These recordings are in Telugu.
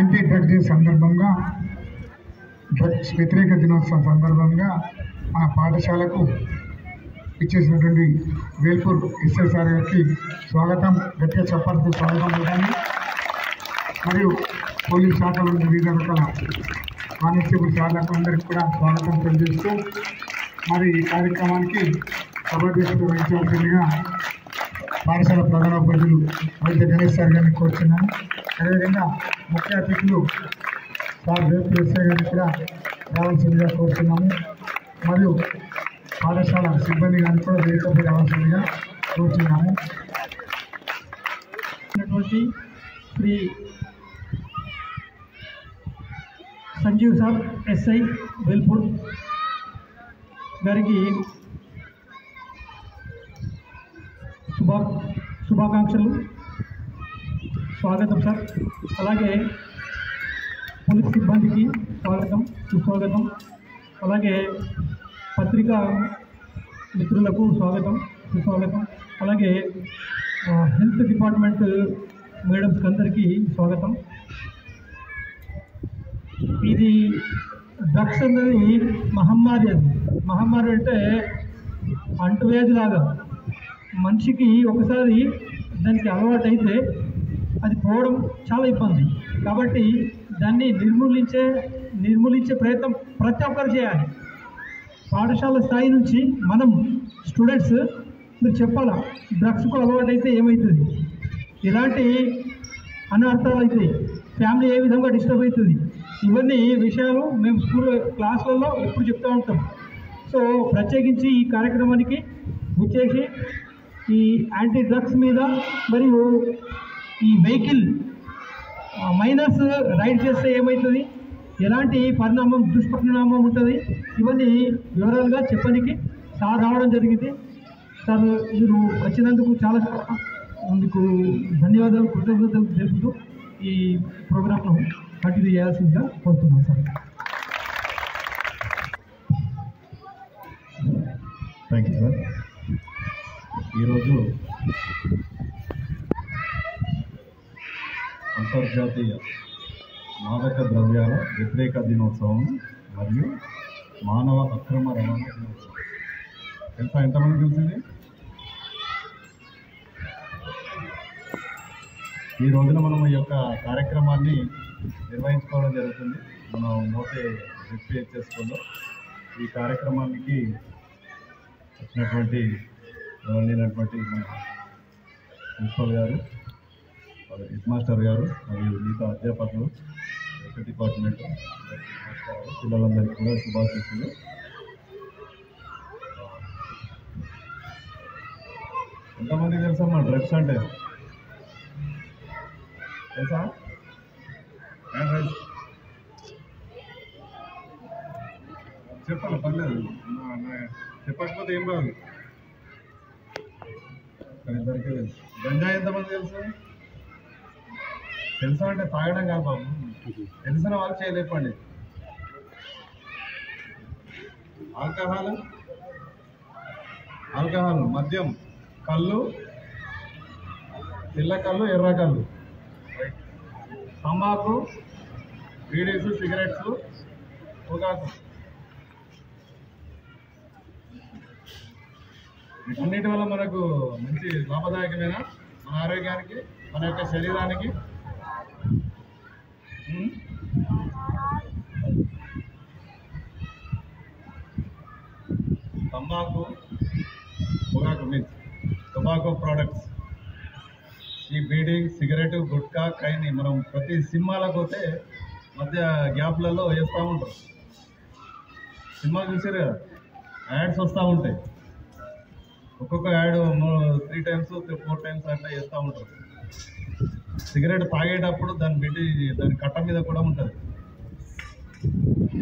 యాంటీ డ్రగ్స్ డే సందర్భంగా డ్రగ్స్ వ్యతిరేక దినోత్సవం సందర్భంగా మన పాఠశాలకు ఇచ్చేసినటువంటి వేల్పూర్ ఎస్ఎస్ఆర్ గారికి స్వాగతం, గట్టిగా చెప్పాల్సిన స్వాగతం ఇవ్వండి. మరియు పోలీస్ శాఖలోని వివిధ రకాల కానిస్టేబుల్ శాఖలకు అందరికీ కూడా స్వాగతం తెలియజేస్తూ మరి ఈ కార్యక్రమానికి సభాధ్యక్షుడు వహించవలసిందిగా పాఠశాల ప్రధానోపాధ్యాయులు వైద్య గణేష్ సార్ గారిని కోరుతున్నాను. అదేవిధంగా ముఖ్య అతిథులు సార్ వేల్పూర్ ఎస్ఐ గారిని కూడా రావాల్సిందిగా కోరుతున్నాము. మరియు పాఠశాల సిబ్బంది గారిని కూడా వేదికపై రావాల్సిందిగా కోరుతున్నాము. శ్రీ సంజీవ్ సార్ ఎస్ఐ వేల్పూర్ గారికి శుభాకాంక్షలు, స్వాగతం సార్. అలాగే పోలీస్ సిబ్బందికి స్వాగతం, సుస్వాగతం. అలాగే పత్రికా మిత్రులకు స్వాగతం, సుస్వాగతం. అలాగే హెల్త్ డిపార్ట్మెంట్ మేడమ్స్కి అందరికీ స్వాగతం. ఇది డ్రగ్స్ అనేది మహమ్మారి. మహమ్మారి అంటే అంటువ్యాధిలాగా మనిషికి ఒకసారి దానికి అలవాటు అయితే అది పోవడం చాలా ఇబ్బంది. కాబట్టి దాన్ని నిర్మూలించే ప్రయత్నం ప్రతి ఒక్కరు చేయాలి. పాఠశాల స్థాయి నుంచి మనం స్టూడెంట్స్ మీరు చెప్పాలా, డ్రగ్స్కు అలవాటు అయితే ఏమవుతుంది, ఇలాంటి అనర్థాలు అవుతాయి, ఫ్యామిలీ ఏ విధంగా డిస్టర్బ్ అవుతుంది, ఇవన్నీ విషయాలు మేము స్కూల్ క్లాసులలో ఎప్పుడు చెప్తూ ఉంటాం. సో ప్రత్యేకించి ఈ కార్యక్రమానికి వచ్చేసి ఈ యాంటీ డ్రగ్స్ మీద మరియు ఈ వెహికల్ మైనర్స్ రైడ్ చేస్తే ఏమవుతుంది, ఎలాంటి దుష్పరిణామం ఉంటుంది, ఇవన్నీ వివరాలుగా చెప్పడానికి సార్ రావడం జరిగింది. సార్ మీరు వచ్చినందుకు చాలా మీకు ధన్యవాదాలు, కృతజ్ఞతలు తెలుపుతూ ఈ ప్రోగ్రామ్ను కంటిన్యూ చేయాల్సిందిగా కోరుతున్నాం సార్. Thank you sir. ఈరోజు అంతర్జాతీయ మాదక ద్రవ్యాల వ్యతిరేక దినోత్సవం మరియు మానవ అక్రమ రవాణా దినోత్సవం. తెలుసా ఎంతమంది తెలిసింది? ఈ రోజున మనం ఈ యొక్క కార్యక్రమాన్ని నిర్వహించుకోవడం జరుగుతుంది మనం మోతే జెడ్పీహెచ్ఎస్ స్కూల్లో. ఈ కార్యక్రమానికి వచ్చినటువంటి గౌరవనీయులైనటువంటి మన ప్రిన్సిపల్ గారు, హెడ్ మాస్టర్ గారు మరియు మిగతా అధ్యాపకులు, హెల్త్ డిపార్ట్మెంట్ పిల్లలందరికీ కూడా శుభాశీస్సులు. ఎంతమంది తెలుసమ్మా డ్రగ్స్ అంటే? తెలుసా? చెప్పాలి, పర్లేదు, చెప్పకపోతే ఏం రాదు. ఇద్దరికీ తెలుసు. గంజాయి ఎంతమంది తెలుసు? తెలుసా అంటే తాగడం కాదు బాబు, తెలిసిన వాళ్ళు చేయలేపండి. ఆల్కహాల్, మద్యం, కళ్ళు, తెల్ల కళ్ళు, ఎర్ర కళ్ళు, తంబాకు, బీడీస్, సిగరెట్స్, పొగాకు, వీటన్నిటి వల్ల మనకు మంచి లాభదాయకమైన మన ఆరోగ్యానికి, మన యొక్క శరీరానికి. తంబాకు, పొగాకు మీన్స్ టొబాకో ప్రోడక్ట్స్, ఈ బీడీ, సిగరెట్, గుట్కా, ఖైని మనం ప్రతి సినిమాలకు పోతే మధ్య గ్యాప్లలో వేస్తూ ఉంటారు. సినిమా చూసారు కదా, యాడ్స్ వస్తూ ఉంటాయి. ఒక్కొక్క యాడ్ 3 times 4 times అట్లా వేస్తూ ఉంటారు. సిగరెట్ తాగేటప్పుడు దాని కట్ట మీద కూడా ఉంటుంది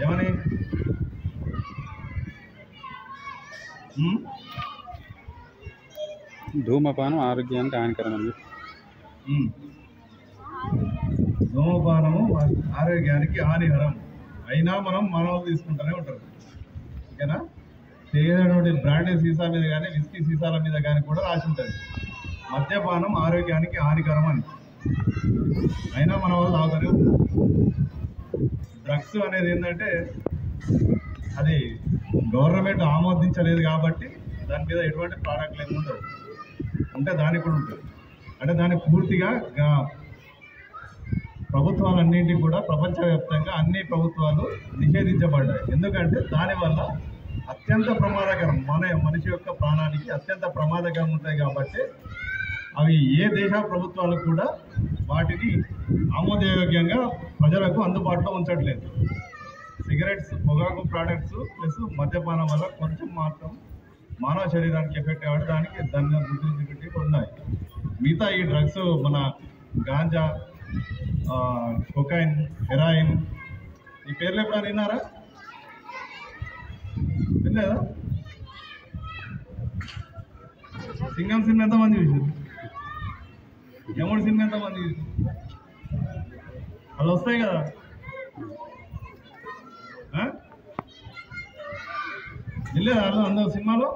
ఏమని, ధూమపానం ఆరోగ్యానికి హానికరమని. ధూమపానము ఆరోగ్యానికి హానికరం అయినా మనం తీసుకుంటూనే ఉంటారు. ఓకేనా? చేయనటువంటి బ్రాండెడ్ సీసా మీద కానీ విస్కీ సీసాల మీద కానీ కూడా రాసి ఉంటుంది మద్యపానం ఆరోగ్యానికి హానికరం అని. అయినా మన వాళ్ళు తాగుతారు. డ్రగ్స్ అనేది ఏంటంటే అది గవర్నమెంట్ ఆమోదించలేదు కాబట్టి దాని మీద ఎటువంటి ప్రోడక్ట్లు ఏమి ఉండవు. అంటే దానికి కూడా ఉంటుంది. అంటే దాన్ని పూర్తిగా ప్రభుత్వాలన్నింటినీ కూడా ప్రపంచవ్యాప్తంగా అన్ని ప్రభుత్వాలు నిషేధించబడ్డాయి. ఎందుకంటే దానివల్ల అత్యంత ప్రమాదకరం, మనిషి యొక్క ప్రాణానికి అత్యంత ప్రమాదకరం ఉంటాయి కాబట్టి అవి ఏ దేశ ప్రభుత్వాలు కూడా వాటిని ఆమోదయోగ్యంగా ప్రజలకు అందుబాటులో ఉంచట్లేదు. సిగరెట్స్, పొగాకు ప్రోడక్ట్స్ ప్లస్ మద్యపానం వల్ల కొంచెం మాత్రం మానవ శరీరానికి ఎఫెక్ట్ కాబట్టి దాన్ని గుర్తించి ఉన్నాయి. మిగతా ఈ డ్రగ్స్ మన గాంజా, కొకైన్, హెరాయిన్ ఈ పేర్లు ఎప్పుడైనా విన్నారా? వినలేదా? సింగం సినిమా ఎంతమంది చూసారు? యముడు సినిమా ఎంతమంది చూసారు? వాళ్ళు వస్తాయి కదా. వినలేదా వాళ్ళు అందరూ సినిమాలో?